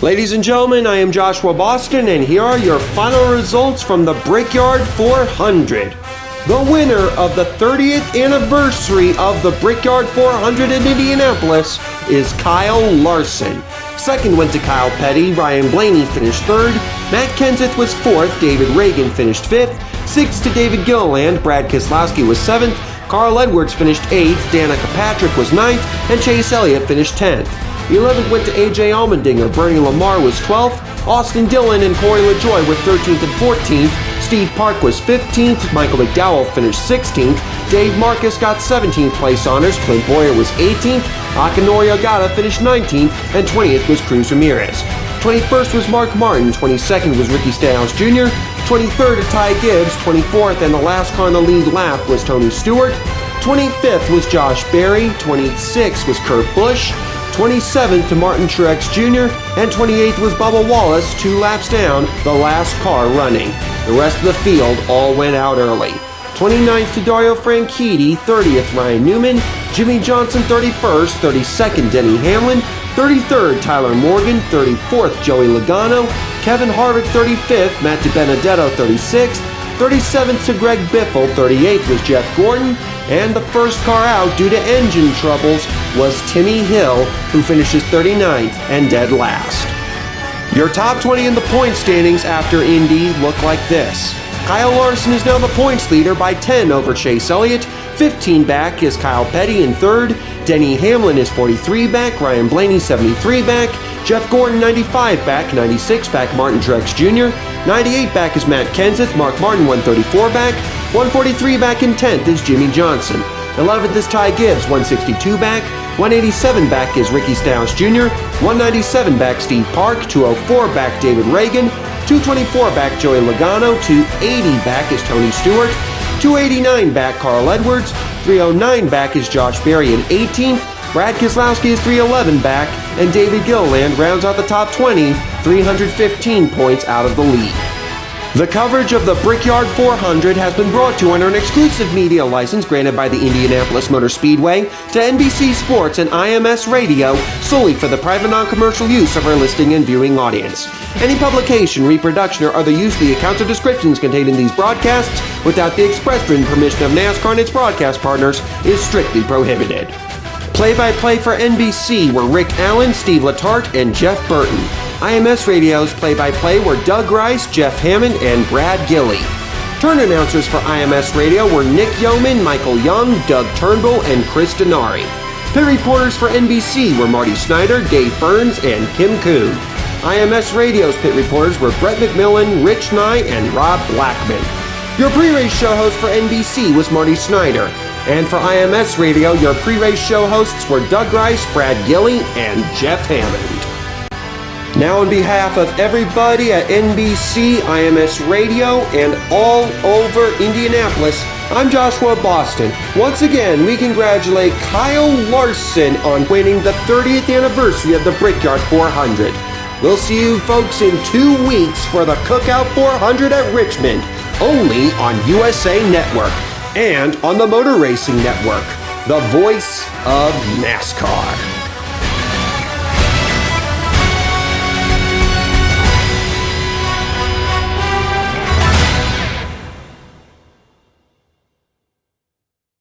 Ladies and gentlemen, I am Joshua Boston, and here are your final results from the Brickyard 400. The winner of the 30th anniversary of the Brickyard 400 in Indianapolis is Kyle Larson. Second went to Kyle Petty. Ryan Blaney finished third. Matt Kenseth was fourth. David Reagan finished fifth. Sixth to David Gilliland. Brad Keselowski was seventh. Carl Edwards finished eighth. Danica Patrick was ninth. And Chase Elliott finished 10th. The 11th went to AJ Allmendinger. Bernie Lamar was 12th. Austin Dillon and Corey LaJoie were 13th and 14th. Steve Park was 15th. Michael McDowell finished 16th. Dave Marcus got 17th place honors. Clint Boyer was 18th. Akinori Ogata finished 19th. And 20th was Cruz Ramirez. 21st was Mark Martin. 22nd was Ricky Stenhouse Jr. 23rd Ty Gibbs. 24th and the last car on the lead lap was Tony Stewart. 25th was Josh Berry. 26th was Kurt Busch. 27th to Martin Truex Jr., and 28th was Bubba Wallace, 2 laps down, the last car running. The rest of the field all went out early. 29th to Dario Franchitti, 30th Ryan Newman, Jimmy Johnson 31st, 32nd Denny Hamlin, 33rd Tyler Morgan, 34th Joey Logano, Kevin Harvick 35th, Matt DiBenedetto 36th, 37th to Greg Biffle, 38th was Jeff Gordon, and the first car out due to engine troubles was Timmy Hill, who finishes 39th and dead last. Your top 20 in the point standings after Indy look like this. Kyle Larson is now the points leader by 10 over Chase Elliott. 15 back is Kyle Petty in third. Denny Hamlin is 43 back. Ryan Blaney 73 back. Jeff Gordon 95 back. 96 back Martin Truex Jr. 98 back is Matt Kenseth. Mark Martin 134 back. 143 back in 10th is Jimmy Johnson. 11th is Ty Gibbs, 162 back. 187 back is Ricky Stenhouse Jr. 197 back Steve Park. 204 back David Reagan. 224 back Joey Logano. 280 back is Tony Stewart. 289 back Carl Edwards. 309 back is Josh Berry in 18th. Brad Keselowski is 311 back. And David Gilliland rounds out the top 20, 315 points out of the lead. The coverage of the Brickyard 400 has been brought to you under an exclusive media license granted by the Indianapolis Motor Speedway to NBC Sports and IMS Radio solely for the private non-commercial use of our listening and viewing audience. Any publication, reproduction, or other use of the accounts or descriptions contained in these broadcasts without the express written permission of NASCAR and its broadcast partners is strictly prohibited. Play-by-play for NBC were Rick Allen, Steve Letarte, and Jeff Burton. IMS Radio's play-by-play were Doug Rice, Jeff Hammond, and Brad Gilley. Turn announcers for IMS Radio were Nick Yeoman, Michael Young, Doug Turnbull, and Chris Denari. Pit reporters for NBC were Marty Snyder, Dave Burns, and Kim Kuhn. IMS Radio's pit reporters were Brett McMillan, Rich Nye, and Rob Blackman. Your pre-race show host for NBC was Marty Snyder. And for IMS Radio, your pre-race show hosts were Doug Rice, Brad Gilley, and Jeff Hammond. Now on behalf of everybody at NBC, IMS Radio, and all over Indianapolis, I'm Joshua Boston. Once again, we congratulate Kyle Larson on winning the 30th anniversary of the Brickyard 400. We'll see you folks in 2 weeks for the Cookout 400 at Richmond, only on USA Network and on the Motor Racing Network, the voice of NASCAR.